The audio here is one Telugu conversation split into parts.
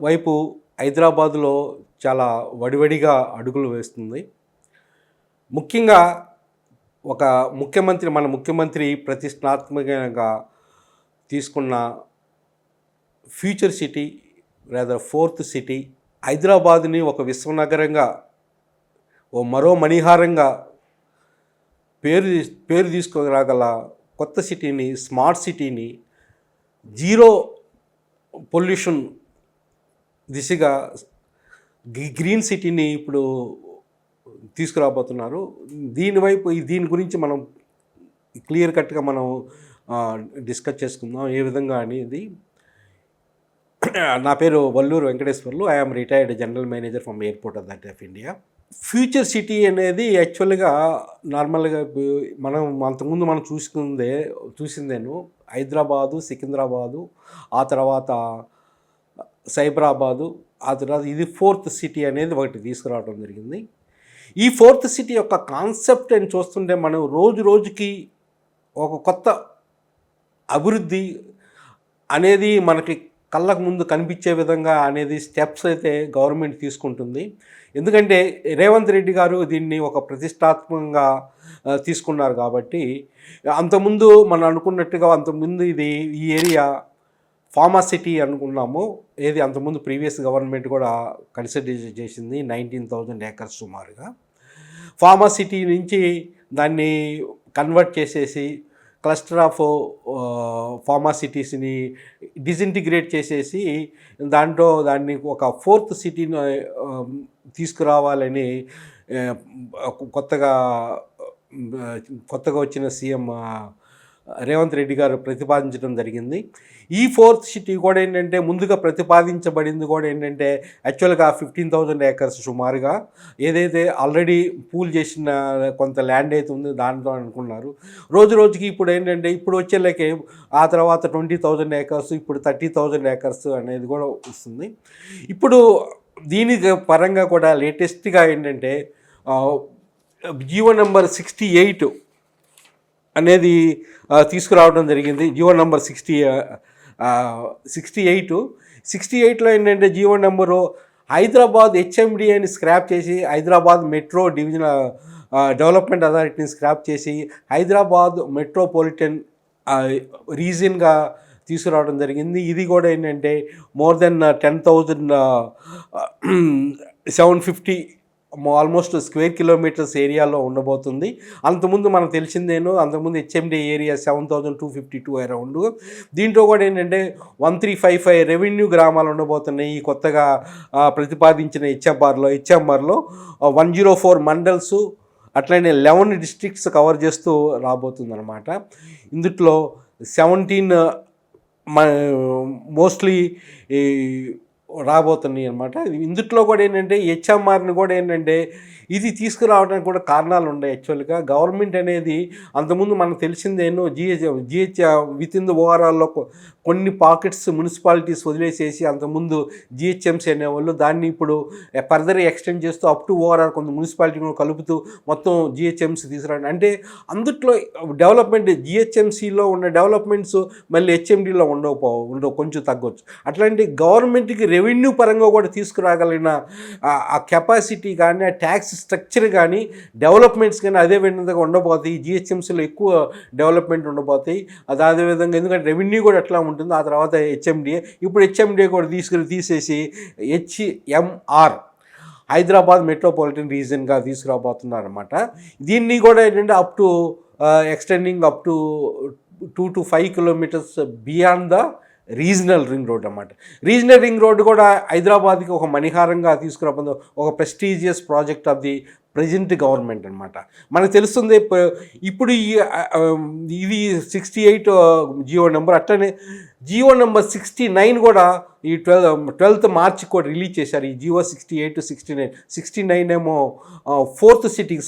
వైపు హైదరాబాదులో చాలా వడివడిగా అడుగులు వేస్తుంది. ముఖ్యంగా ఒక మన ముఖ్యమంత్రి ప్రతిష్టాత్మకంగా తీసుకున్న ఫ్యూచర్ సిటీ లేదా ఫోర్త్ సిటీ హైదరాబాదుని ఒక విశ్వనగరంగా మరో మణిహారంగా పేరు తీసుకురాగల కొత్త సిటీని, స్మార్ట్ సిటీని, జీరో పొల్యూషన్ దిశగా గ్రీన్ సిటీని ఇప్పుడు తీసుకురాబోతున్నారు. దీని గురించి మనం క్లియర్ కట్గా మనం డిస్కస్ చేసుకుందాం ఏ విధంగా అనేది. నా పేరు Valluru Venkateswarlu. I'm retired general manager from airport authority of India. Future city అనేది యాక్చువల్గా నార్మల్గా మనం అంతకుముందు మనం చూసిందేను హైదరాబాదు, సికింద్రాబాదు, ఆ తర్వాత సైబరాబాదు, ఆ తర్వాత ఇది ఫోర్త్ సిటీ అనేది ఒకటి తీసుకురావడం జరిగింది. ఈ ఫోర్త్ సిటీ యొక్క కాన్సెప్ట్ అని చూస్తుంటే మనం రోజుకి ఒక కొత్త అభివృద్ధి అనేది మనకి కళ్ళకు ముందు కనిపించే విధంగా అనేది స్టెప్స్ అయితే గవర్నమెంట్ తీసుకుంటుంది. ఎందుకంటే రేవంత్ రెడ్డి గారు దీన్ని ఒక ప్రతిష్టాత్మకంగా తీసుకున్నారు కాబట్టి. అంతకుముందు మనం అనుకున్నట్టుగా అంతకుముందు ఈ ఏరియా ఫార్మా సిటీ అనుకున్నాము. అంతకుముందు ప్రీవియస్ గవర్నమెంట్ కూడా కన్సిడర్ చేసింది 19,000 acres సుమారుగా. ఫార్మా సిటీ నుంచి దాన్ని కన్వర్ట్ చేసేసి క్లస్టర్ ఆఫ్ ఫార్మా సిటీస్ని డిసింటిగ్రేట్ చేసేసి దాన్ని ఒక ఫోర్త్ సిటీని తీసుకురావాలని కొత్తగా వచ్చిన సీఎం రేవంత్ రెడ్డి గారు ప్రతిపాదించడం జరిగింది. ఈ ఫోర్త్ సిటీ కూడా ఏంటంటే ముందుగా ప్రతిపాదించబడింది కూడా ఏంటంటే యాక్చువల్గా 15,000 acres సుమారుగా ఏదైతే ఆల్రెడీ పూల్ చేసిన కొంత ల్యాండ్ అయితే ఉందో దాంట్లో అనుకున్నారు. రోజుకి ఇప్పుడు ఏంటంటే ఇప్పుడు వచ్చేలాకే ఆ తర్వాత 20,000 acres, ఇప్పుడు 30,000 acres అనేది కూడా వస్తుంది. ఇప్పుడు దీని పరంగా కూడా లేటెస్ట్గా ఏంటంటే జీవో నెంబర్ 68 అనేది తీసుకురావడం జరిగింది. జీవో నెంబర్ 68లో ఏంటంటే జీవో నెంబరు హైదరాబాద్ హెచ్ఎండి అని స్క్రాప్ చేసి హైదరాబాద్ మెట్రో డివిజనల్ డెవలప్మెంట్ అథారిటీని స్క్రాప్ చేసి హైదరాబాద్ మెట్రోపాలిటన్ రీజియన్గా తీసుకురావడం జరిగింది. ఇది కూడా ఏంటంటే more than 10,750 almost square kilometres ఏరియాలో ఉండబోతుంది. అంతకుముందు మనకు అంతకుముందు హెచ్ఎండి ఏరియా 7,252 అరౌండ్. దీంట్లో కూడా ఏంటంటే 1355 రెవెన్యూ గ్రామాలు ఉండబోతున్నాయి. ఈ కొత్తగా ప్రతిపాదించిన హెచ్ఎంఆర్లో 104 మండల్స్ అట్లనే 11 డిస్ట్రిక్ట్స్ కవర్ చేస్తూ రాబోతుంది అనమాట. ఇందులో 17 మోస్ట్లీ రాబోతున్నాయి అనమాట. ఇందుట్లో కూడా ఏంటంటే హెచ్ఎంఆర్ని కూడా ఏంటంటే ఇది తీసుకురావడానికి కూడా కారణాలు ఉన్నాయి. యాక్చువల్గా గవర్నమెంట్ అనేది అంతకుముందు మనకు తెలిసిందేనో జిహెచ్ విత్ ఇన్ ద ఓవరాల్లో కొన్ని పాకెట్స్ మున్సిపాలిటీస్ వదిలేసేసి అంతకుముందు జిహెచ్ఎంసీ అనేవాళ్ళు దాన్ని ఇప్పుడు ఫర్దర్ ఎక్స్టెండ్ చేస్తూ అప్ టు ఓవరాల్ కొంత మున్సిపాలిటీ కలుపుతూ మొత్తం జిహెచ్ఎంసీ తీసుకురావడం. అంటే అందుట్లో డెవలప్మెంట్ జిహెచ్ఎంసీలో ఉన్న డెవలప్మెంట్స్ మళ్ళీ హెచ్ఎండిలో ఉండవు, కొంచెం తగ్గొచ్చు. అట్లాంటి గవర్నమెంట్కి రెవెన్యూ పరంగా కూడా తీసుకురాగలిగిన ఆ కెపాసిటీ కానీ ఆ ట్యాక్స్ స్ట్రక్చర్ కానీ డెవలప్మెంట్స్ కానీ అదే విధంగా ఉండబోతాయి. జిహెచ్ఎంసీలో ఎక్కువ డెవలప్మెంట్ ఉండబోతాయి. అదేవిధంగా ఎందుకంటే రెవెన్యూ కూడా ఎట్లా ఉంటుంది. ఆ తర్వాత హెచ్ఎండిఏ, ఇప్పుడు హెచ్ఎండిఏ కూడా తీసేసి హెచ్ఎంఆర్ హైదరాబాద్ మెట్రోపాలిటన్ రీజియన్గా తీసుకురాబోతున్నారు అనమాట. దీన్ని కూడా ఏంటంటే up to extending up to 2 to 5 kilometers beyond the regional ring road అన్నమాట. రీజనల్ రింగ్ రోడ్ కూడా హైదరాబాద్కి ఒక మణిహారంగా తీసుకురాబోతుంది, ఒక prestigious project of the present government అనమాట. మనకు తెలుస్తుంది ఇప్పుడు ఇది 68 జియో నెంబర్. అట్లనే జియో నెంబర్ 69 కూడా ఈ 12th March కూడా రిలీజ్ చేశారు. ఈ జియో 68 to 69 ఏమో ఫోర్త్ సిటీకి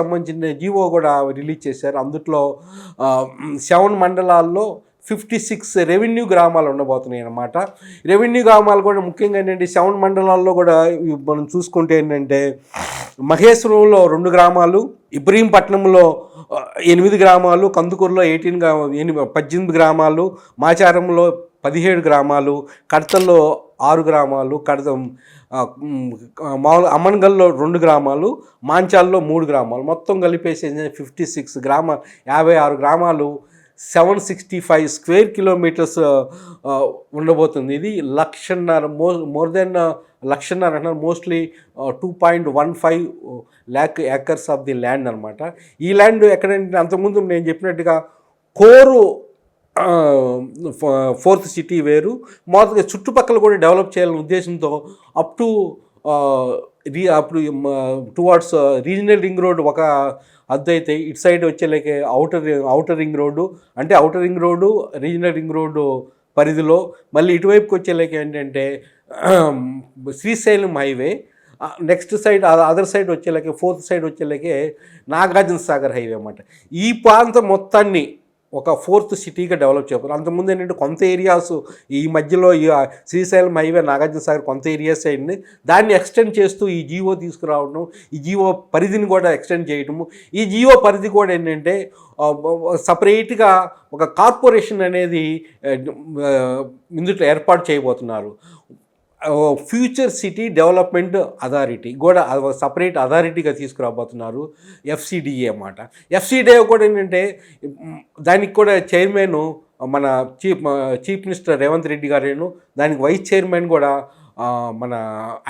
సంబంధించిన జియో కూడా రిలీజ్ చేశారు. అందులో 7 మండలాల్లో 56 రెవెన్యూ గ్రామాలు ఉండబోతున్నాయి అన్నమాట. రెవెన్యూ గ్రామాలు కూడా ముఖ్యంగా ఏంటంటే 7 మండలాల్లో కూడా మనం చూసుకుంటే ఏంటంటే మహేశ్వరంలో 2 గ్రామాలు, ఇబ్రహీంపట్నంలో 8 గ్రామాలు, కందుకూరులో 18 గ్రామాలు, మాచారంలో 17 గ్రామాలు, కడతల్లో 6 గ్రామాలు, మామూలు అమ్మన్గల్లో 2 గ్రామాలు, మాంచాల్లో 3 గ్రామాలు, మొత్తం కలిపేసి 56 గ్రామాలు, 56 గ్రామాలు, 765 స్క్వేర్ కిలోమీటర్స్ ఉండబోతుంది. ఇది 1,50,000 మోర్ దెన్ 1,50,000 అంటున్నారు, mostly 2.15 lakh acres of the land అనమాట. ఈ ల్యాండ్ ఎక్కడంటే అంతకుముందు నేను చెప్పినట్టుగా కోరు ఫోర్త్ సిటీ వేరు, మొదటిగా చుట్టుపక్కల కూడా డెవలప్ చేయాలనే ఉద్దేశంతో అప్ టు అప్పుడు టువార్డ్స్ రీజనల్ రింగ్ రోడ్ ఒక అద్దు అయితే, ఇటు సైడ్ వచ్చేలాగే అవుటర్ రింగ్ రోడ్డు, అంటే outer ring road regional ring road పరిధిలో, మళ్ళీ ఇటువైపుకి వచ్చేలాగే ఏంటంటే Srisailam highway, next side other side వచ్చేలాగే ఫోర్త్ సైడ్ వచ్చేలాగే నాగార్జున సాగర్ హైవే అన్నమాట. ఈ ప్రాంతం మొత్తాన్ని ఒక ఫోర్త్ సిటీగా డెవలప్ చేయబోతున్నారు. అంతకుముందు ఏంటంటే కొంత ఏరియాస్ ఈ మధ్యలో ఈ శ్రీశైలం హైవే నాగార్జున సాగర్ కొంత ఏరియాస్ అయింది, దాన్ని ఎక్స్టెండ్ చేస్తూ ఈ జియో తీసుకురావడం, ఈ జియో పరిధిని కూడా ఎక్స్టెండ్ చేయటము, ఈ జియో పరిధి కూడా ఏంటంటే సపరేట్గా ఒక కార్పొరేషన్ అనేది ఇందులో ఏర్పాటు చేయబోతున్నారు. ఫ్యూచర్ సిటీ డెవలప్మెంట్ అథారిటీ కూడా సపరేట్ అథారిటీగా తీసుకురాబోతున్నారు, FCDA అన్నమాట. FCDA కూడా ఏంటంటే దానికి కూడా చైర్మన్ మన చీఫ్ మినిస్టర్ రేవంత్ రెడ్డి గారేను, దానికి వైస్ చైర్మన్ కూడా మన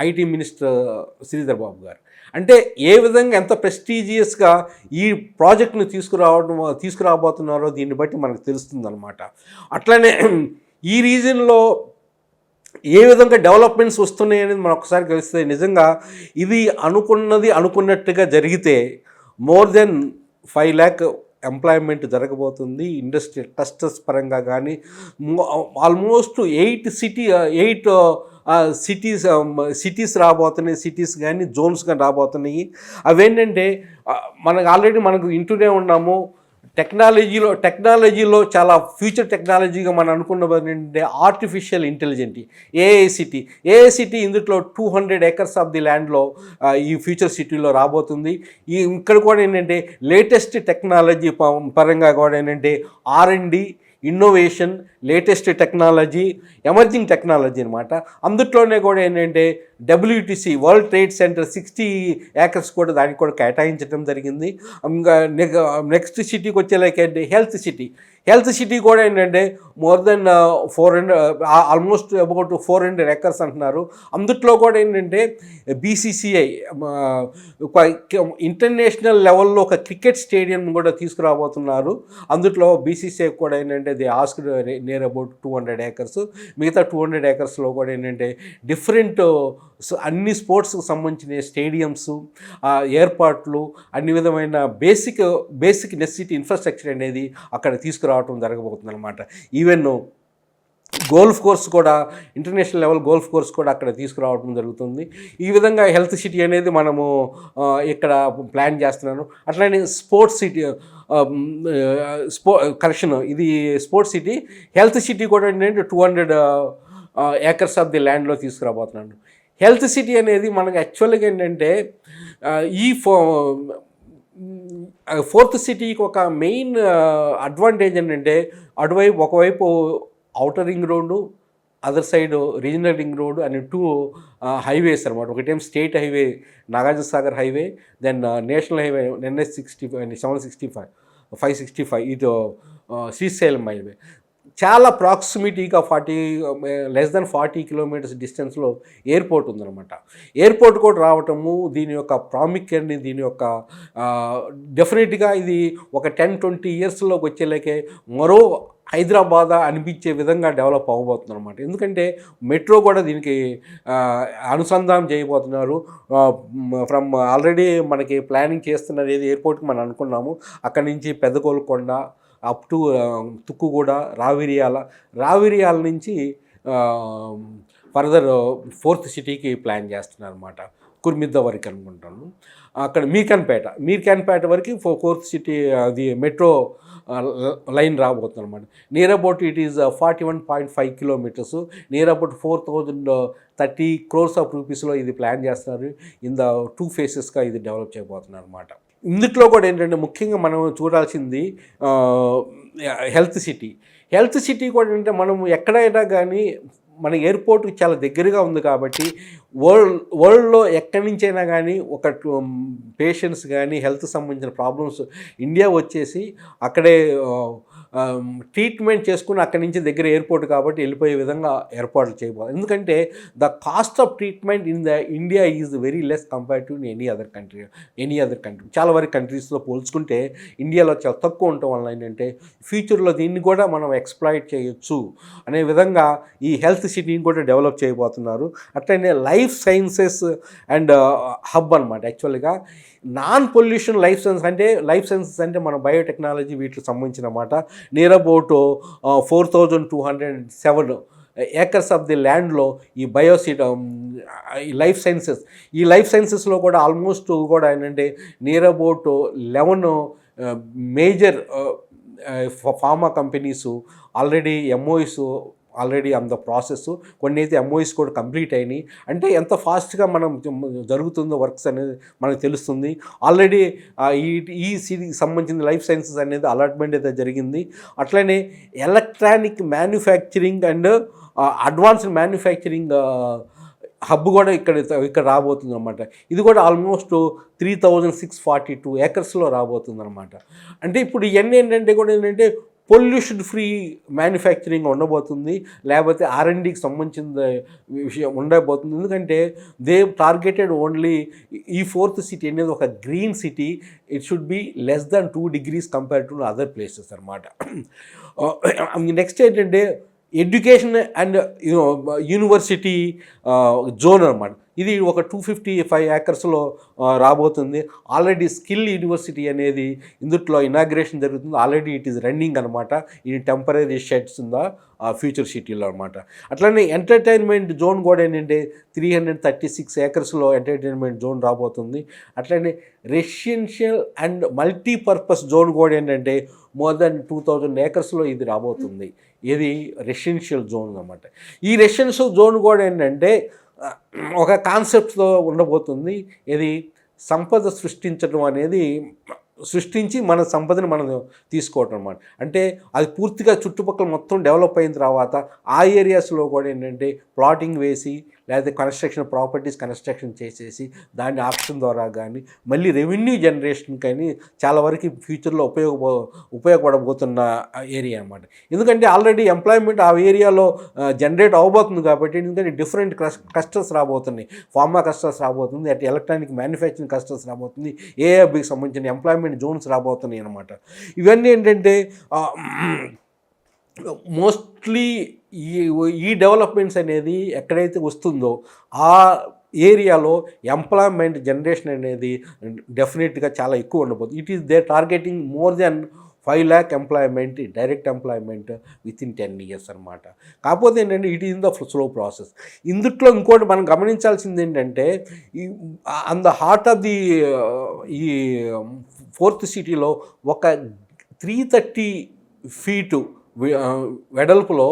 IT మినిస్టర్ శ్రీధర్ బాబు గారు. అంటే ఏ విధంగా ఎంత ప్రెస్టీజియస్గా ఈ ప్రాజెక్ట్ను తీసుకురాబోతున్నారో దీన్ని బట్టి మనకు తెలుస్తుందన్నమాట. అట్లనే ఈ రీజన్లో ఏ విధంగా డెవలప్మెంట్స్ వస్తున్నాయి అనేది మనం ఒకసారి గమనిస్తే, నిజంగా ఇది అనుకున్నట్టుగా జరిగితే మోర్ దెన్ 5 lakh ఎంప్లాయ్మెంట్ జరగబోతుంది. ఇండస్ట్రియల్ క్లస్టర్స్ పరంగా కానీ ఆల్మోస్ట్ 8 సిటీస్ రాబోతున్నాయి, సిటీస్ కానీ జోన్స్ కానీ రాబోతున్నాయి. అవేంటంటే మనకు ఇంటూనే ఉన్నాము, టెక్నాలజీలో చాలా ఫ్యూచర్ టెక్నాలజీగా మనం అనుకున్నది ఏంటంటే ఆర్టిఫిషియల్ ఇంటెలిజెంట్, ఏఐ సిటీ ఇందులో 200 acres ఆఫ్ ది ల్యాండ్లో ఈ ఫ్యూచర్ సిటీలో రాబోతుంది. ఇక్కడ కూడా ఏంటంటే లేటెస్ట్ టెక్నాలజీ పరంగా కూడా ఏంటంటే R&D, innovation, latest technology, emerging technology అనమాట. అందుట్లోనే కూడా ఏంటంటే WTC world trade centre 60 acres కూడా దానికి కూడా కేటాయించడం జరిగింది. ఇంకా నెక్స్ట్ సిటీకి వచ్చేలాగంటే హెల్త్ సిటీ కూడా ఏంటంటే more then 400 almost about 400 acres అంటున్నారు. అందుట్లో కూడా ఏంటంటే BCCI ఇంటర్నేషనల్ లెవెల్లో ఒక క్రికెట్ స్టేడియం కూడా తీసుకురాబోతున్నారు. అందుట్లో BCCI కూడా ఏంటంటే the ask near about 200 acres. మిగతా 200 acresలో కూడా ఏంటంటే డిఫరెంట్ అన్ని స్పోర్ట్స్కి సంబంధించిన స్టేడియంస్, ఏర్పాట్లు, అన్ని విధమైన బేసిక్ నెసెసిటీ ఇన్ఫ్రాస్ట్రక్చర్ అనేది అక్కడ తీసుకురావటం జరగబోతుంది అనమాట. ఈవెన్ గోల్ఫ్ కోర్స్ కూడా, ఇంటర్నేషనల్ లెవెల్ గోల్ఫ్ కోర్స్ కూడా అక్కడ తీసుకురావడం జరుగుతుంది. ఈ విధంగా హెల్త్ సిటీ అనేది మనము ఇక్కడ ప్లాన్ చేస్తున్నాను. అట్లానే స్పోర్ట్స్ సిటీ ఇది స్పోర్ట్స్ సిటీ, హెల్త్ సిటీ కూడా ఏంటంటే 200 acres ఆఫ్ ది ల్యాండ్లో తీసుకురాబోతున్నాను. హెల్త్ సిటీ అనేది మనకు యాక్చువల్గా ఏంటంటే ఈ ఫోర్త్ సిటీకి ఒక మెయిన్ అడ్వాంటేజ్ ఏంటంటే ఒకవైపు outer ring road, other side regional ring road అని 2 హైవేస్ అనమాట. ఒకటేం state highway Nagarjuna Sagar highway, then national highway NH 565 ఇది శ్రీశైలం హైవే. చాలా ప్రాక్సిమిటీగా లెస్ దెన్ 40 kilometers డిస్టెన్స్లో ఎయిర్పోర్ట్ ఉందన్నమాట. ఎయిర్పోర్ట్ కూడా రావటము దీని యొక్క ప్రాముఖ్యాన్ని, దీని యొక్క డెఫినెట్గా ఇది ఒక 10-20 yearsలోకి వచ్చేలాకే మరో హైదరాబాద్ అనిపించే విధంగా డెవలప్ అవ్వబోతుంది అనమాట. ఎందుకంటే మెట్రో కూడా దీనికి అనుసంధానం చేయబోతున్నారు. ఫ్రమ్ ఆల్రెడీ మనకి ప్లానింగ్ చేస్తున్నది ఏది ఎయిర్పోర్ట్కి మనం అనుకున్నాము, అక్కడి నుంచి పెద్దగోల్కొండ అప్ టు తుక్కుగూడ, రావిరియాల నుంచి ఫర్దర్ ఫోర్త్ సిటీకి ప్లాన్ చేస్తున్నారు అనమాట. కుర్మిద్ద వరకు అనుకుంటాను. అక్కడ మీర్ఖాన్పేట వరకు ఫోర్త్ సిటీ అది మెట్రో లైన్ రాబోతుంది అనమాట. Near about it is 41.5 kilometers, near about 4,030 crores of రూపీస్లో ఇది ప్లాన్ చేస్తున్నారు. ఇన్ ద 2 phases ఇది డెవలప్ చేయబోతున్నారు అనమాట. ఇందులో కూడా ఏంటంటే ముఖ్యంగా మనం చూడాల్సింది హెల్త్ హెల్త్ సిటీ కూడా అంటే మనం ఎక్కడైనా కానీ మన ఎయిర్పోర్ట్కి చాలా దగ్గరగా ఉంది కాబట్టి వరల్డ్లో ఎక్కడి నుంచైనా కానీ ఒక పేషెంట్స్ కానీ హెల్త్ సంబంధించిన ప్రాబ్లమ్స్ ఇండియా వచ్చేసి అక్కడే ట్రీట్మెంట్ చేసుకుని అక్కడి నుంచి దగ్గర ఎయిర్పోర్ట్ కాబట్టి వెళ్ళిపోయే విధంగా ఏర్పాట్లు చేయబోతుంది. ఎందుకంటే the cost of treatment in the India is very less compare to any other country. చాలా వరకు కంట్రీస్లో పోల్చుకుంటే ఇండియాలో చాలా తక్కువ ఉండటం వల్ల ఏంటంటే ఫ్యూచర్లో దీన్ని కూడా మనం ఎక్స్ప్లాయిట్ చేయొచ్చు అనే విధంగా ఈ హెల్త్ సిటీని కూడా డెవలప్ చేయబోతున్నారు. అట్లనే లైఫ్ సైన్సెస్ అండ్ హబ్ అనమాట. యాక్చువల్గా నాన్ పొల్యూషన్ లైఫ్ సైన్సెస్ అంటే మన బయోటెక్నాలజీ వీటికి సంబంధించిన మాట. Near about 4,207 acres of the ల్యాండ్లో ఈ ఈ లైఫ్ సైన్సెస్లో కూడా ఆల్మోస్ట్ కూడా ఏంటంటే near about 11 major pharma companies already MOEs already on the process. కొన్ని అయితే ఎంఓఈస్ కూడా కంప్లీట్ అయినాయి. అంటే ఎంత ఫాస్ట్గా మనం జరుగుతుందో వర్క్స్ అనేది మనకు తెలుస్తుంది. ఆల్రెడీ ఈ సిటీకి సంబంధించిన లైఫ్ సైన్సెస్ అనేది అలాట్మెంట్ అయితే జరిగింది. అట్లనే electronic manufacturing and advanced manufacturing hub కూడా ఇక్కడ రాబోతుంది అనమాట. ఇది కూడా ఆల్మోస్ట్ 3,642 ఏకర్స్లో రాబోతుంది అనమాట. అంటే ఇప్పుడు ఇవన్నీ ఏంటంటే పొల్యూషన్ ఫ్రీ మ్యానుఫ్యాక్చరింగ్ ఉండబోతుంది, లేకపోతే R&Dకి సంబంధించిన విషయం ఉండబోతుంది. ఎందుకంటే దే టార్గెటెడ్ ఓన్లీ ఈ 4th సిటీ అనేది ఒక green city. It should be less than 2 degrees compare to other places అనమాట. నెక్స్ట్ ఏంటంటే ఎడ్యుకేషన్ అండ్ యూనివర్సిటీ జోన్ అనమాట. ఇది ఒక 255 ఏకర్స్లో రాబోతుంది. ఆల్రెడీ స్కిల్ యూనివర్సిటీ అనేది ఇందుట్లో ఇనాగ్రేషన్ జరుగుతుంది. ఆల్రెడీ ఇట్ ఈస్ రన్నింగ్ అనమాట. ఇది టెంపరీ షెడ్స్ ఉందా ఫ్యూచర్ సిటీలో అనమాట. అట్లనే ఎంటర్టైన్మెంట్ జోన్ కూడా ఏంటంటే 336 ఏకర్స్లో ఎంటర్టైన్మెంట్ జోన్ రాబోతుంది. అట్లనే రెసిడెన్షియల్ అండ్ మల్టీపర్పస్ జోన్ కూడా ఏంటంటే more than 2,000 ఏకర్స్లో ఇది రాబోతుంది. ఇది రెసిడెన్షియల్ జోన్ అనమాట. ఈ రెసిడెన్షియల్ జోన్ కూడా ఏంటంటే ఒక కాన్సెప్ట్తో ఉండబోతుంది. ఇది సంపద సృష్టించడం అనేది సృష్టించి మన సంపదని మనం తీసుకోవటం అనమాట. అంటే అది పూర్తిగా చుట్టుపక్కల మొత్తం డెవలప్ అయిన తర్వాత ఆ ఏరియాస్లో కూడా ఏంటంటే ప్లాటింగ్ వేసి లేకపోతే కన్స్ట్రక్షన్ చేసేసి దాన్ని ఆప్షన్ ద్వారా కానీ మళ్ళీ రెవెన్యూ జనరేషన్ కానీ చాలా వరకు ఫ్యూచర్లో ఉపయోగపడబోతున్న ఏరియా అనమాట. ఎందుకంటే ఆల్రెడీ ఎంప్లాయ్మెంట్ ఆ ఏరియాలో జనరేట్ అవబోతుంది కాబట్టి ఎందుకంటే డిఫరెంట్ క్లస్టర్స్ రాబోతున్నాయి. ఫార్మా క్లస్టర్స్ రాబోతుంది, అటు ఎలక్ట్రానిక్ మ్యానుఫ్యాక్చరింగ్ క్లస్టర్స్ రాబోతుంది, ఏఐబికి సంబంధించిన ఎంప్లాయ్మెంట్ జోన్స్ రాబోతున్నాయి అనమాట. ఇవన్నీ ఏంటంటే మోస్ట్లీ ఈ డెవలప్మెంట్స్ అనేది ఎక్కడైతే వస్తుందో ఆ ఏరియాలో ఎంప్లాయ్మెంట్ జనరేషన్ అనేది డెఫినెట్గా చాలా ఎక్కువ ఉండబోతుంది. It is they targeting more than 5 lakh employment, direct employment within 10 years అనమాట. కాకపోతే ఏంటంటే it is in the slow process. ఇందుట్లో ఇంకోటి మనం గమనించాల్సింది ఏంటంటే on the heart of the ఈ 4th సిటీలో ఒక 330 feet వెడల్పులో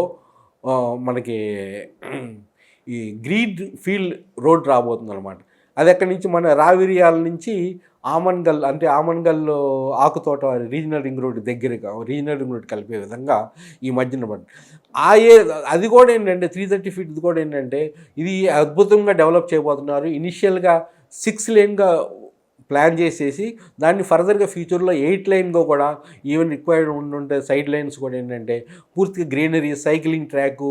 మనకి ఈ గ్రీన్ ఫీల్డ్ రోడ్ రాబోతుంది అనమాట. అది ఎక్కడి నుంచి మన రావిరియాల నుంచి Amangal Akuthota regional ring road దగ్గరగా రీజనల్ రింగ్ రోడ్ కలిపే విధంగా ఈ మధ్యన అది కూడా ఏంటంటే 330 feet కూడా ఏంటంటే ఇది అద్భుతంగా డెవలప్ చేయబోతున్నారు. ఇనిషియల్గా 6 laneగా ప్లాన్ చేసేసి దాన్ని ఫర్దర్గా ఫ్యూచర్లో 8 laneగా కూడా ఈవెన్ రిక్వైర్డ్ ఉంటే సైడ్ లైన్స్ కూడా ఏంటంటే పూర్తిగా greenery, cycling track,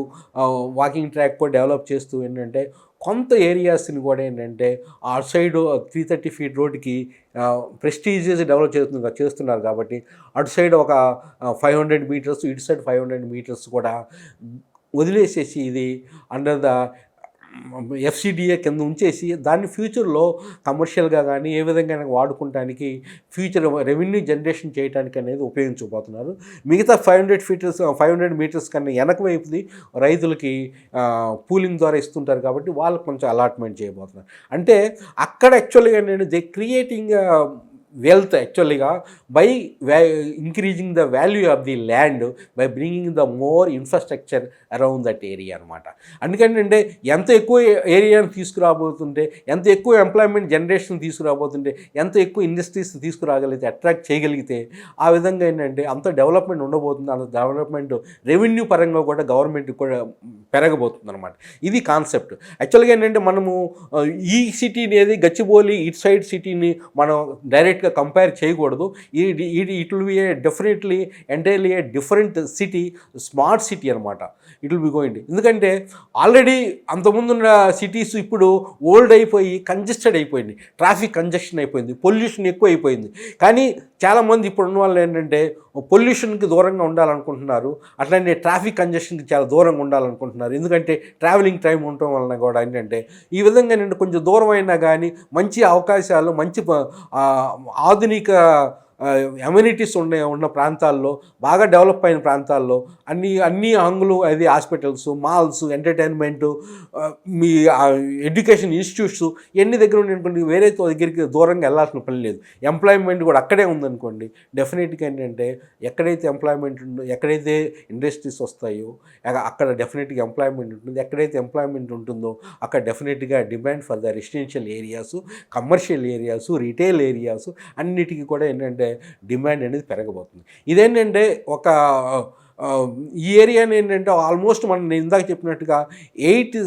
walking track కూడా డెవలప్ చేస్తూ ఏంటంటే కొంత ఏరియాస్ని కూడా ఏంటంటే ఆ సైడ్ 330 feet రోడ్కి ప్రెస్టీజియస్ డెవలప్ చేస్తున్నారు కాబట్టి అటు సైడ్ ఒక 500 meters, ఇటు సైడ్ 500 meters కూడా వదిలేసేసి ఇది అండర్ ద FCDA కింద ఉంచేసి దాన్ని ఫ్యూచర్లో కమర్షియల్గా కానీ ఏ విధంగా వాడుకోవడానికి ఫ్యూచర్ రెవెన్యూ జనరేషన్ చేయడానికి అనేది ఉపయోగించబోతున్నారు. మిగతా 500 meters కన్నా వెనక వైపుది రైతులకి పూలింగ్ ద్వారా ఇస్తుంటారు కాబట్టి వాళ్ళకి కొంచెం అలాట్మెంట్ చేయబోతున్నారు. అంటే అక్కడ యాక్చువల్గా ఏంటంటే they creating wealth actually by increasing the value of the land by bringing the more infrastructure around that area అనమాట. అందుకంటే ఎంత ఎక్కువ ఏరియాను తీసుకురాబోతుంటే, ఎంత ఎక్కువ ఎంప్లాయ్మెంట్ జనరేషన్ తీసుకురాబోతుంటే, ఎంత ఎక్కువ ఇండస్ట్రీస్ తీసుకురాగలిగితే, అట్రాక్ట్ చేయగలిగితే ఆ విధంగా ఏంటంటే అంత డెవలప్మెంట్ ఉండబోతుంది. అంత డెవలప్మెంట్ రెవెన్యూ పరంగా కూడా గవర్నమెంట్ కూడా పెరగబోతుంది అనమాట. ఇది కాన్సెప్ట్. యాక్చువల్గా ఏంటంటే మనము ఈ సిటీని ఏది గచ్చిబౌలి ఇటు సైడ్ సిటీని మనం డైరెక్ట్గా కంపేర్ చేయకూడదు. It will be a definitely entirely a different city, smart city అనమాట. It will be going. ఎందుకంటే ఆల్రెడీ అంతకుముందున్న సిటీస్ ఇప్పుడు ఓల్డ్ అయిపోయి కంజెస్టెడ్ అయిపోయింది, ట్రాఫిక్ కంజెషన్ అయిపోయింది, పొల్యూషన్ ఎక్కువ అయిపోయింది. కానీ చాలామంది ఇప్పుడు ఉన్న వాళ్ళు ఏంటంటే పొల్యూషన్కి దూరంగా ఉండాలనుకుంటున్నారు, అట్లనే ట్రాఫిక్ కంజెషన్కి చాలా దూరంగా ఉండాలనుకుంటున్నారు. ఎందుకంటే ట్రావెలింగ్ టైం ఉండటం వలన కూడా ఏంటంటే ఈ విధంగా ఏంటంటే కొంచెం దూరం అయినా కానీ మంచి అవకాశాలు, మంచి ఆధునిక అమ్యూనిటీస్ ఉన్న ప్రాంతాల్లో, బాగా డెవలప్ అయిన ప్రాంతాల్లో అన్ని హంగులు, అది హాస్పిటల్స్, మాల్స్, ఎంటర్టైన్మెంటు, మీ ఎడ్యుకేషన్ ఇన్స్టిట్యూట్స్ ఇవన్నీ దగ్గర ఉండి వేరే దగ్గరికి దూరంగా వెళ్ళాల్సిన పని లేదు. ఎంప్లాయ్మెంట్ కూడా అక్కడే ఉందనుకోండి, డెఫినెట్గా ఏంటంటే ఎక్కడైతే ఎంప్లాయ్మెంట్ ఉందో, ఎక్కడైతే ఇండస్ట్రీస్ వస్తాయో అక్కడ డెఫినెట్గా ఎంప్లాయ్మెంట్ ఉంటుంది. ఎక్కడైతే ఎంప్లాయ్మెంట్ ఉంటుందో అక్కడ డెఫినెట్గా demand for the residential areas, commercial areas, retail areas అన్నిటికీ కూడా ఏంటంటే డిమాండ్ అనేది పెరగబోతుంది. ఇదేంటంటే ఈ ఏరియాని ఏంటంటే ఆల్మోస్ట్ మనం ఇందాక చెప్పినట్టుగా 8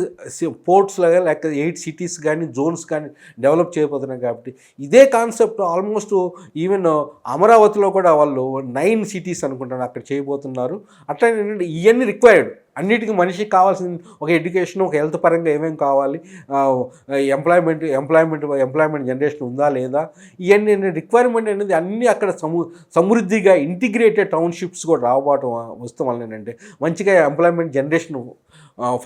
పోర్ట్స్ లాగా లేక 8 సిటీస్ కానీ జోన్స్ కానీ డెవలప్ చేయబోతున్నాయి. కాబట్టి ఇదే కాన్సెప్ట్ ఆల్మోస్ట్ ఈవెన్ అమరావతిలో కూడా వాళ్ళు 9 సిటీస్ అనుకుంటాను అక్కడ చేయబోతున్నారు. అట్లా ఏంటంటే ఇవన్నీ రిక్వైర్డ్. అన్నిటికీ మనిషికి కావాల్సిన ఒక ఎడ్యుకేషన్, ఒక హెల్త్ పరంగా ఏమేమి కావాలి, ఎంప్లాయ్మెంట్ జనరేషన్ ఉందా లేదా, ఇవన్నీ రిక్వైర్మెంట్ అనేది అన్నీ అక్కడ సమృద్ధిగా ఇంటిగ్రేటెడ్ టౌన్షిప్స్ కూడా రావడం వస్తాం వల్ల ఏంటంటే మంచిగా employment generation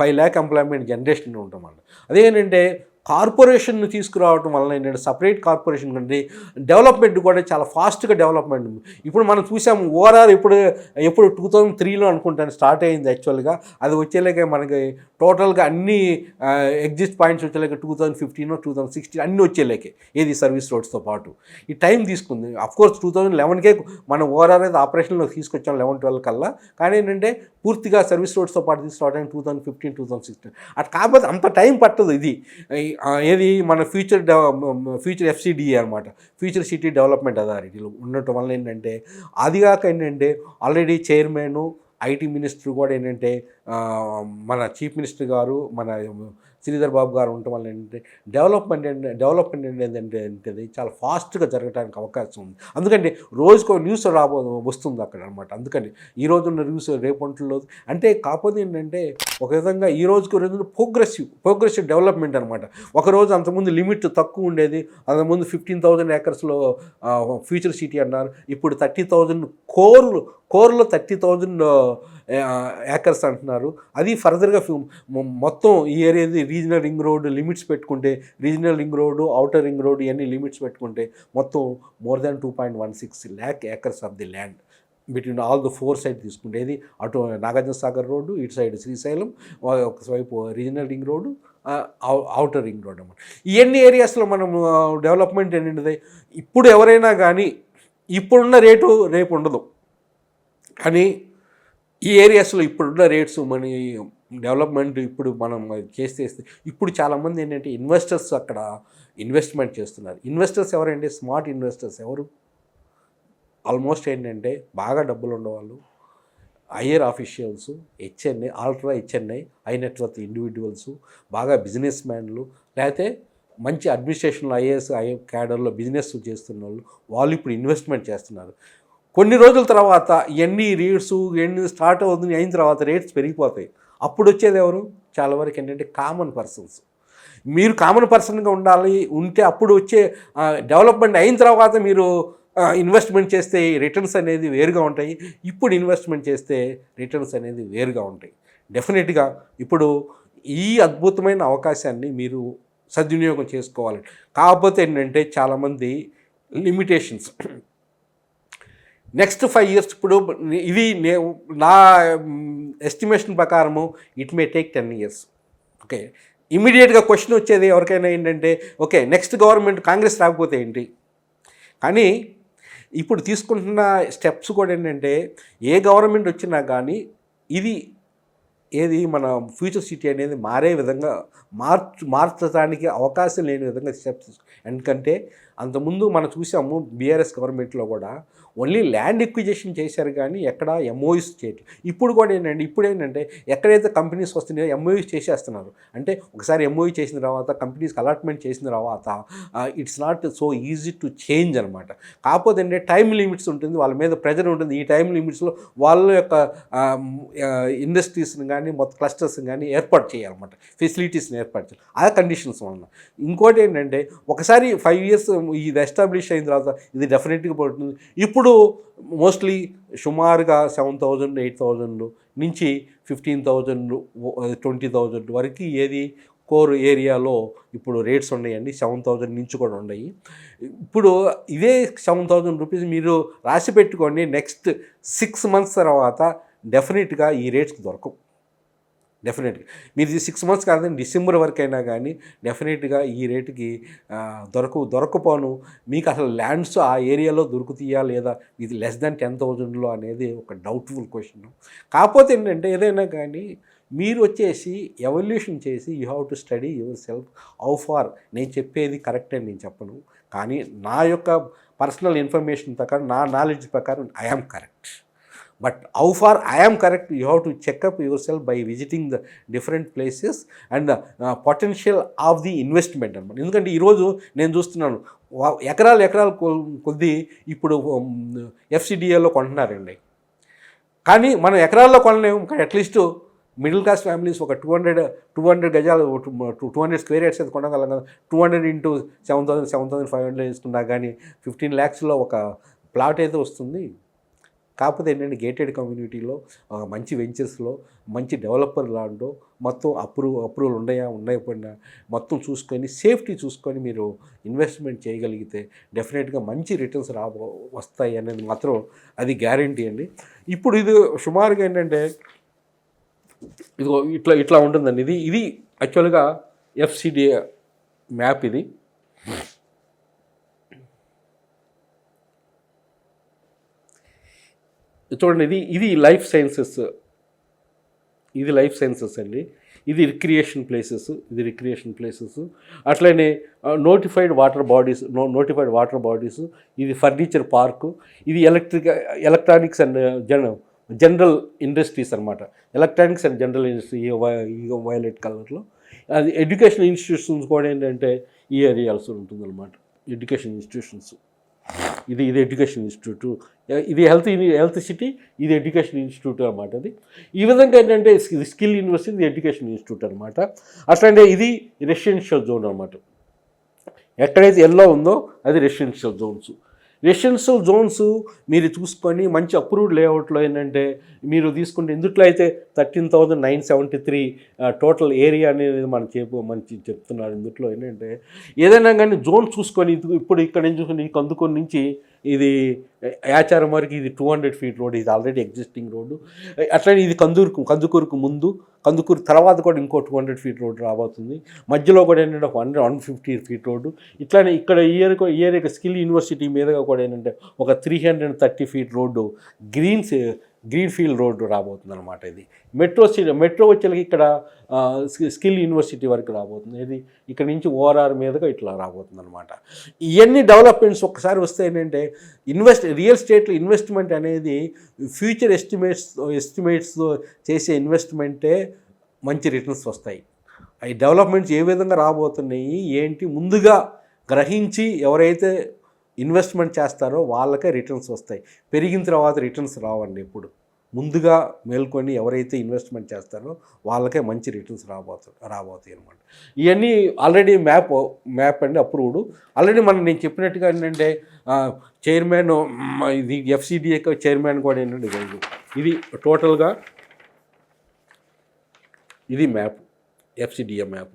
5 lakh employment generation ఉంటాం వల్ల. అదేంటంటే కార్పొరేషన్ను తీసుకురావడం వలన ఏంటంటే సపరేట్ కార్పొరేషన్ కంటే డెవలప్మెంట్ కూడా చాలా ఫాస్ట్గా డెవలప్మెంట్. ఇప్పుడు మనం చూసాము ఓఆర్ఆర్ ఎప్పుడు 2003లో అనుకుంటాను స్టార్ట్ అయింది. యాక్చువల్గా అది వచ్చేలాగే మనకి టోటల్గా అన్ని ఎగ్జిస్ట్ పాయింట్స్ వచ్చేలాగే 2015 2016 అన్నీ వచ్చేలాకే ఏది సర్వీస్ రోడ్స్తో పాటు ఈ టైం తీసుకుంది. అఫ్కోర్స్ 2011కే మనం ఓఆర్ఆర్ అయితే ఆపరేషన్లో తీసుకొచ్చాం 11-12 కల్లా. కానీ ఏంటంటే పూర్తిగా సర్వీస్ రోడ్స్తో పాటు తీసుకురావడం 2015 2016 అటు. కాకపోతే అంత టైం పట్టదు. ఇది ఏది మన ఫ్యూచర్ FCDA అనమాట, ఫ్యూచర్ సిటీ డెవలప్మెంట్ అథారిటీలో ఉండటం వల్ల ఏంటంటే అదిగాక ఏంటంటే ఆల్రెడీ చైర్మన్ ఐటీ మినిస్టర్ కూడా ఏంటంటే మన చీఫ్ మినిస్టర్ గారు మన శ్రీధర్ బాబు గారు ఉండటం వల్ల ఏంటంటే డెవలప్మెంట్ ఏంటంటే చాలా ఫాస్ట్గా జరగడానికి అవకాశం ఉంది. అందుకంటే రోజుకో న్యూస్ వస్తుంది అక్కడ అనమాట. అందుకని ఈ రోజు ఉన్న న్యూస్ రేపు ఉంటుంది అంటే. కాకపోతే ఏంటంటే ఒక విధంగా ఈ రోజుకు రోజు ప్రోగ్రెసివ్ డెవలప్మెంట్ అనమాట. ఒకరోజు అంతకుముందు లిమిట్ తక్కువ ఉండేది, అంతకుముందు 15,000 ఏకర్స్లో ఫ్యూచర్ సిటీ అన్నారు. ఇప్పుడు 30,000 కోర్లో 30,000 ఏకర్స్ అంటున్నారు. అది ఫర్దర్గా మొత్తం ఈ ఏరియాది రీజనల్ రింగ్ రోడ్ లిమిట్స్ పెట్టుకుంటే, regional ring road, outer ring road ఇవన్నీ లిమిట్స్ పెట్టుకుంటే మొత్తం more than 2.16 lakh acres of the land between all the 4 side తీసుకుంటే, ఇది అటు నాగార్జున సాగర్ రోడ్డు, ఇటు సైడ్ శ్రీశైలం, ఒకవైపు regional ring road, outer ring road అన్నమాట. ఇవన్నీ ఏరియాస్లో మనం డెవలప్మెంట్ ఏంటంటే ఇప్పుడు ఎవరైనా కానీ ఇప్పుడున్న రేటు రేపు ఉండదు. కానీ ఈ ఏరియాస్లో ఇప్పుడున్న రేట్స్ మన డెవలప్మెంట్ ఇప్పుడు మనం చేస్తే ఇప్పుడు చాలామంది ఏంటంటే ఇన్వెస్టర్స్ అక్కడ ఇన్వెస్ట్మెంట్ చేస్తున్నారు. ఇన్వెస్టర్స్ ఎవరంటే స్మార్ట్ ఇన్వెస్టర్స్ ఎవరు? ఆల్మోస్ట్ ఏంటంటే బాగా డబ్బులు ఉండేవాళ్ళు, higher officials, HNI, ultra HNI, high net worth individuals, బాగా బిజినెస్ మ్యాన్లు, లేకపోతే మంచి అడ్మినిస్ట్రేషన్లో IAS క్యాడర్లో బిజినెస్ చేస్తున్న వాళ్ళు ఇప్పుడు ఇన్వెస్ట్మెంట్ చేస్తున్నారు. కొన్ని రోజుల తర్వాత ఎన్ని రేట్స్ స్టార్ట్ అవుతుంది అయిన తర్వాత రేట్స్ పెరిగిపోతాయి. అప్పుడు వచ్చేది ఎవరు? చాలా వరకు ఏంటంటే కామన్ పర్సన్స్. మీరు కామన్ పర్సన్గా ఉంటే అప్పుడు వచ్చే డెవలప్మెంట్ అయిన తర్వాత మీరు ఇన్వెస్ట్మెంట్ చేస్తే రిటర్న్స్ అనేది వేరుగా ఉంటాయి. ఇప్పుడు ఇన్వెస్ట్మెంట్ చేస్తే రిటర్న్స్ అనేది వేరుగా ఉంటాయి. డెఫినెట్గా ఇప్పుడు ఈ అద్భుతమైన అవకాశాన్ని మీరు సద్వినియోగం చేసుకోవాలి. కాకపోతే ఏంటంటే చాలామంది లిమిటేషన్స్. నెక్స్ట్ 5 years ఇప్పుడు ఇది నా ఎస్టిమేషన్ ప్రకారము it may take 10 years. Okay, ఇమీడియట్గా క్వశ్చన్ వచ్చేది ఎవరికైనా ఏంటంటే ఓకే నెక్స్ట్ గవర్నమెంట్ కాంగ్రెస్ రాకపోతే ఏంటి? కానీ ఇప్పుడు తీసుకుంటున్న స్టెప్స్ కూడా ఏంటంటే ఏ గవర్నమెంట్ వచ్చినా కానీ ఇది ఏది మన ఫ్యూచర్ సిటీ అనేది మారే విధంగా మార్చడానికి అవకాశం లేని విధంగా స్టెప్స్. ఎందుకంటే అంతకుముందు మనం చూసాము బీఆర్ఎస్ గవర్నమెంట్లో కూడా ఓన్లీ ల్యాండ్ ఎక్విజిషన్ చేశారు కానీ ఎక్కడ ఎంఓయూస్ చేయట్లేదు. ఇప్పుడు కూడా ఏంటంటే ఎక్కడైతే కంపెనీస్ వస్తున్నాయో ఎంఓయూస్ చేసేస్తున్నారు. అంటే ఒకసారి ఎంఓయూ చేసిన తర్వాత కంపెనీస్కి అలాట్మెంట్ చేసిన తర్వాత it's not so easy to change అనమాట. కాకపోతే అంటే టైం లిమిట్స్ ఉంటుంది, వాళ్ళ మీద ప్రెజర్ ఉంటుంది. ఈ టైం లిమిట్స్లో వాళ్ళ యొక్క ఇండస్ట్రీస్ని కానీ మొత్తం క్లస్టర్స్ని కానీ ఏర్పాటు చేయాలన్నమాట, ఫెసిలిటీస్ని ఏర్పాటు చేయాలి. ఆ కండిషన్స్ వలన. ఇంకోటి ఏంటంటే ఒకసారి 5 years ఇది ఎస్టాబ్లిష్ అయిన తర్వాత ఇది డెఫినెట్గా పడుతుంది. ఇప్పుడు మోస్ట్లీ సుమారుగా 7,000, 8,000 నుంచి 15,000, 20,000 వరకు ఏది కోర్ ఏరియాలో ఇప్పుడు రేట్స్ ఉన్నాయండి. 7,000 నుంచి కూడా ఉన్నాయి. ఇప్పుడు ఇదే 7,000 రూపీస్ మీరు రాసి పెట్టుకోండి. నెక్స్ట్ 6 months తర్వాత డెఫినెట్గా ఈ రేట్స్కి దొరకవు. డెఫినెట్గా మీరు 6 months కాదండి, డిసెంబర్ వరకు అయినా కానీ డెఫినెట్గా ఈ రేటుకి దొరకపోను. మీకు అసలు ల్యాండ్స్ ఆ ఏరియాలో దొరుకుతాయా లేదా, ఇది లెస్ దాన్ 10,000లో అనేది ఒక డౌట్ఫుల్ క్వశ్చన్. కాకపోతే ఏంటంటే ఏదైనా కానీ మీరు వచ్చేసి ఎవల్యూషన్ చేసి you have to study yourself how far. నేను చెప్పేది కరెక్ట్ అని నేను చెప్పను, కానీ నా యొక్క పర్సనల్ ఇన్ఫర్మేషన్ ప్రకారం, నా నాలెడ్జ్ ప్రకారం I am correct. But how far I am correct, you have to check up yourself by visiting the different places and the potential of the investment అనమాట. ఎందుకంటే ఈరోజు నేను చూస్తున్నాను ఎకరాలు కొద్ది ఇప్పుడు FCDAలో కొంటున్నారండి. కానీ మనం ఎకరాల్లో కొనలేము. అట్లీస్ట్ మిడిల్ క్లాస్ ఫ్యామిలీస్ ఒక 200 గజాలు 200 square yards అయితే కొనగలం కదా. 200 into 7,500 వేసుకున్నా కానీ 15 lakhsలో ఒక ప్లాట్ అయితే వస్తుంది. కాకపోతే ఏంటంటే గేటెడ్ కమ్యూనిటీలో మంచి వెంచర్స్లో మంచి డెవలపర్ లాంటో మొత్తం అప్రూవల్ ఉండకపోయినా మొత్తం చూసుకొని సేఫ్టీ చూసుకొని మీరు ఇన్వెస్ట్మెంట్ చేయగలిగితే డెఫినెట్గా మంచి రిటర్న్స్ వస్తాయి అనేది మాత్రం అది గ్యారంటీ అండి. ఇప్పుడు ఇది సుమారుగా ఏంటంటే ఇదిగో ఇట్లా ఉంటుందండి. ఇది యాక్చువల్గా FCDA మ్యాప్. ఇది చూడండి, ఇది లైఫ్ సైన్సెస్. ఇది లైఫ్ సైన్సెస్ అండి. ఇది రిక్రియేషన్ ప్లేసెస్. అట్లనే నోటిఫైడ్ వాటర్ బాడీస్. ఇది ఫర్నిచర్ పార్కు. ఇది ఎలక్ట్రానిక్స్ అండ్ జనరల్ ఇండస్ట్రీస్ అనమాట. ఎలక్ట్రానిక్స్ అండ్ జనరల్ ఇండస్ట్రీ ఈ వైలెట్ కలర్లో. అది ఎడ్యుకేషన్ ఇన్స్టిట్యూషన్స్ కూడా ఏంటంటే ఈ ఏరియాస్ ఉంటుందన్నమాట. Education institutions. ఇది ఎడ్యుకేషన్ ఇన్స్టిట్యూట్. ఇది హెల్త్ సిటీ. ఇది ఎడ్యుకేషన్ ఇన్స్టిట్యూట్ అనమాట. అది ఈ విధంగా ఏంటంటే ఇది స్కిల్ యూనివర్సిటీ, ఇది ఎడ్యుకేషన్ ఇన్స్టిట్యూట్ అనమాట. అట్లంటే ఇది రెసిడెన్షియల్ జోన్ అనమాట. ఎక్కడైతే ఎల్లో ఉందో అది రెసిడెన్షియల్ జోన్స్ మీరు చూసుకొని మంచి అప్రూవ్డ్ లేఅవుట్లో ఏంటంటే మీరు తీసుకుంటే ఇందుట్లో అయితే 13,973 టోటల్ ఏరియా అనేది మంచి చెప్తున్నారు. ఇందుట్లో ఏంటంటే ఏదైనా కానీ జోన్ చూసుకొని ఇప్పుడు ఇక్కడ నుంచి చూసుకొని కందుకూరు నుంచి ఇది యాచారం వరకు ఇది 200 feet రోడ్. ఇది ఆల్రెడీ ఎగ్జిస్టింగ్ రోడ్డు. అట్లనే ఇది కందుకూరుకు ముందు, కందుకూరు తర్వాత కూడా ఇంకో 200 feet రోడ్డు రాబోతుంది. మధ్యలో కూడా ఏంటంటే 150 feet రోడ్డు. ఇట్లానే ఇక్కడ ఈ ఏరియా స్కిల్ యూనివర్సిటీ మీదుగా కూడా ఏంటంటే ఒక 330 feet రోడ్డు గ్రీన్ఫీల్డ్ రోడ్డు రాబోతుంది అనమాట. ఇది మెట్రో వచ్చేకి ఇక్కడ స్కిల్ యూనివర్సిటీ వరకు రాబోతుంది. ఇది ఇక్కడ నుంచి ORR మీదుగా ఇట్లా రాబోతుంది అనమాట. ఇవన్నీ డెవలప్మెంట్స్ ఒక్కసారి వస్తే ఏంటంటే రియల్ ఎస్టేట్లో ఇన్వెస్ట్మెంట్ అనేది ఫ్యూచర్ ఎస్టిమేట్స్ చేసే ఇన్వెస్ట్మెంటే మంచి రిటర్న్స్ వస్తాయి. ఈ డెవలప్మెంట్స్ ఏ విధంగా రాబోతున్నాయి ఏంటి ముందుగా గ్రహించి ఎవరైతే ఇన్వెస్ట్మెంట్ చేస్తారో వాళ్ళకే రిటర్న్స్ వస్తాయి. పెరిగిన తర్వాత రిటర్న్స్ రావండి. ఎప్పుడు ముందుగా మేల్కొని ఎవరైతే ఇన్వెస్ట్మెంట్ చేస్తారో వాళ్ళకే మంచి రిటర్న్స్ రాబోతాయి అనమాట. ఇవన్నీ ఆల్రెడీ మ్యాప్ అండి అప్రూవ్డ్. ఆల్రెడీ నేను చెప్పినట్టుగా ఏంటంటే చైర్మన్ ఇది FCDA చైర్మన్ కూడా ఏంటంటే ఇది టోటల్గా ఇది map, FCDA map.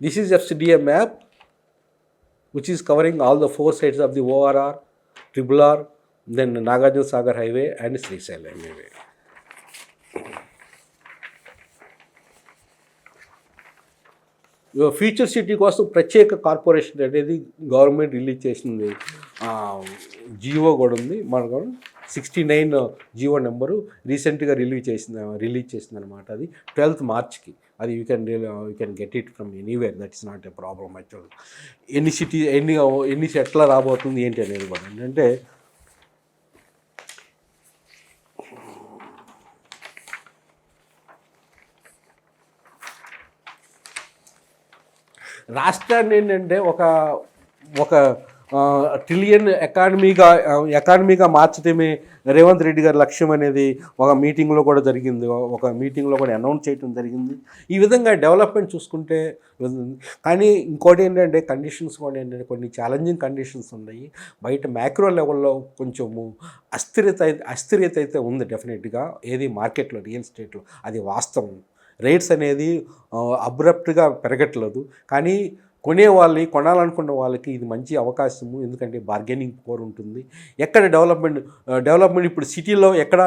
This is FCDA map which is covering all the 4 sides of the ORR, RRR, then Nagarjuna Sagar Highway and Srisailam Highway. Future city కోసం ప్రత్యేక కార్పొరేషన్ అనేది గవర్నమెంట్ రిలీజ్ చేసింది. జియో కూడా ఉంది మనకు 69 జియో నెంబరు రీసెంట్గా రిలీజ్ చేసింది అనమాట. అది 12th మార్చ్కి. అది you can get it from anywhere, that is not a problem actual. ఎన్ని ఎట్లా రాబోతుంది ఏంటి అనేది కూడా ఏంటంటే రాష్ట్రాన్ని ఏంటంటే ఒక ట్రిలియన్ ఎకానమీగా మార్చడమే రేవంత్ రెడ్డి గారి లక్ష్యం అనేది ఒక మీటింగ్లో కూడా జరిగింది. ఒక మీటింగ్లో కూడా అనౌన్స్ చేయడం జరిగింది. ఈ విధంగా డెవలప్మెంట్ చూసుకుంటే, కానీ ఇంకోటి ఏంటంటే కండిషన్స్ కూడా ఏంటంటే కొన్ని ఛాలెంజింగ్ కండిషన్స్ ఉన్నాయి. బయట మ్యాక్రో లెవెల్లో కొంచెము అస్థిరత అయితే ఉంది డెఫినెట్గా. ఏది మార్కెట్లో, రియల్ ఎస్టేట్లో అది వాస్తవం. రేట్స్ అనేది అబ్రప్ట్గా పెరగట్లేదు, కానీ కొనాలనుకున్న వాళ్ళకి ఇది మంచి అవకాశము. ఎందుకంటే బార్గెనింగ్ పవర్ ఉంటుంది. ఎక్కడ డెవలప్మెంట్ ఇప్పుడు సిటీలో ఎక్కడ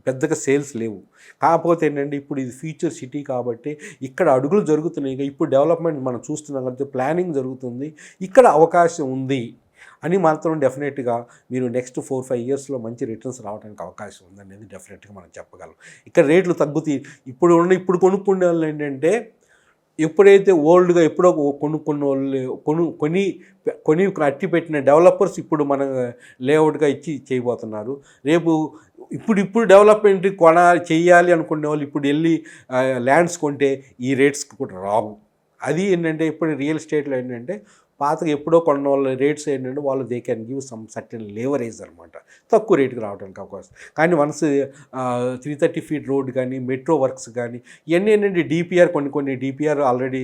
పెద్దగా సేల్స్ లేవు. కాకపోతే ఏంటంటే ఇప్పుడు ఇది ఫ్యూచర్ సిటీ కాబట్టి ఇక్కడ అడుగులు జరుగుతున్నాయి. ఇప్పుడు డెవలప్మెంట్ మనం చూస్తున్నాం కాబట్టి ప్లానింగ్ జరుగుతుంది. ఇక్కడ అవకాశం ఉంది అని మాత్రం డెఫినెట్గా మీరు నెక్స్ట్ 4-5 ఇయర్స్లో మంచి రిటర్న్స్ రావడానికి అవకాశం ఉందనేది డెఫినెట్గా మనం చెప్పగలం. ఇక్కడ రేట్లు తగ్గుతాయి. ఇప్పుడు కొనుక్కునే వాళ్ళు ఏంటంటే ఎప్పుడైతే ఓల్డ్గా ఎప్పుడో కొనుక్కున్న వాళ్ళు కొని అట్టి పెట్టిన డెవలపర్స్ ఇప్పుడు మన లేఅవుట్గా ఇచ్చి చేయబోతున్నారు. రేపు ఇప్పుడు డెవలప్మెంట్ చెయ్యాలి అనుకునే వాళ్ళు ఇప్పుడు వెళ్ళి ల్యాండ్స్ కొంటే ఈ రేట్స్కి కూడా రావు. అది ఏంటంటే ఇప్పుడు రియల్ ఎస్టేట్లో ఏంటంటే పాతగా ఎప్పుడో కొన్న వాళ్ళ రేట్స్ ఏంటంటే వాళ్ళు they can give some certain leverage అనమాట, తక్కువ రేటుకి రావడానికి అవకాశం. కానీ వన్స్ 330 feet రోడ్ కానీ మెట్రో వర్క్స్ కానీ ఇవన్నీ ఏంటంటే డిపిఆర్ కొన్ని డిపిఆర్ ఆల్రెడీ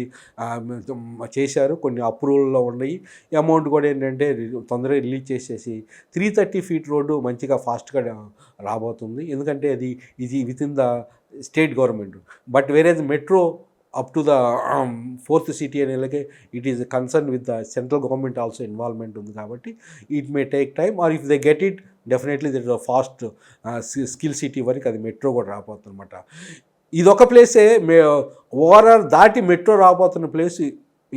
చేశారు, కొన్ని అప్రూవల్లో ఉన్నాయి. అమౌంట్ కూడా ఏంటంటే తొందరగా రిలీజ్ చేసేసి 330 feet రోడ్డు మంచిగా ఫాస్ట్గా రాబోతుంది. ఎందుకంటే ఇది with in the state government. But whereas metro up to the 4th city అనేలాగే it is concern with the central government also involvement ఉంది కాబట్టి it may take time, or if they get it definitely that is a fast skill city వరకు అది మెట్రో కూడా రాబోతుంది అనమాట. ఇదొక ప్లేసే ఓఆర్ఆర్ దాటి మెట్రో రాబోతున్న ప్లేస్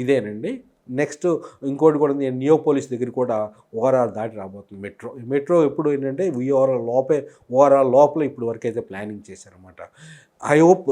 ఇదేనండి. నెక్స్ట్ ఇంకోటి కూడా నియోపోలిస్ దగ్గర కూడా ఓఆర్ఆర్ దాటి రాబోతుంది మెట్రో ఎప్పుడు ఏంటంటే ఓఆర్ఆర్ లోపల ఇప్పుడు వరకు అయితే ప్లానింగ్ చేశారనమాట. ఐ హోప్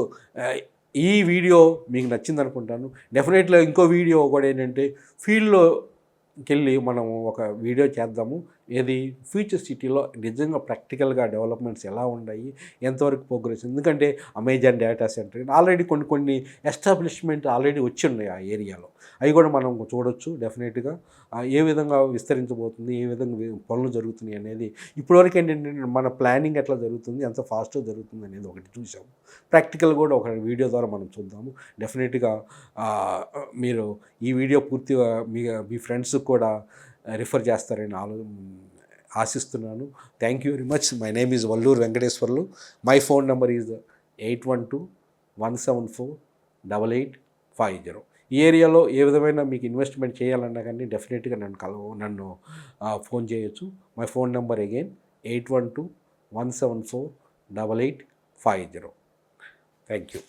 ఈ వీడియో మీకు నచ్చింది అనుకుంటాను. డెఫినెట్గా ఇంకో వీడియో కూడా ఏంటంటే ఫీల్డ్లోకి వెళ్ళి మనం ఒక వీడియో చేద్దాము. ఏది ఫ్యూచర్ సిటీలో నిజంగా ప్రాక్టికల్గా డెవలప్మెంట్స్ ఎలా ఉన్నాయి, ఎంతవరకు ప్రోగ్రెస్. ఎందుకంటే అమెజాన్ డేటా సెంటర్ ఆల్రెడీ కొన్ని ఎస్టాబ్లిష్మెంట్ ఆల్రెడీ వచ్చి ఉన్నాయి ఆ ఏరియాలో. అవి కూడా మనం చూడొచ్చు డెఫినెట్గా. ఏ విధంగా విస్తరించబోతుంది, ఏ విధంగా పనులు జరుగుతున్నాయి అనేది ఇప్పటివరకు ఏంటంటే మన ప్లానింగ్ ఎట్లా జరుగుతుంది, ఎంత ఫాస్ట్గా జరుగుతుంది అనేది ఒకటి చూసాము. ప్రాక్టికల్ కూడా ఒక వీడియో ద్వారా మనం చూద్దాము. డెఫినెట్గా మీరు ఈ వీడియో పూర్తిగా మీ ఫ్రెండ్స్కి కూడా రిఫర్ చేస్తారని ఆశిస్తున్నాను. Thank you very much. My name is Valluru Venkateswarlu. My phone number is 8121748850. ఈ ఏరియాలో ఏ విధమైన మీకు ఇన్వెస్ట్మెంట్ చేయాలన్నా కానీ డెఫినెట్గా నన్ను ఫోన్ చేయొచ్చు. My phone number again 8121748850. Thank you.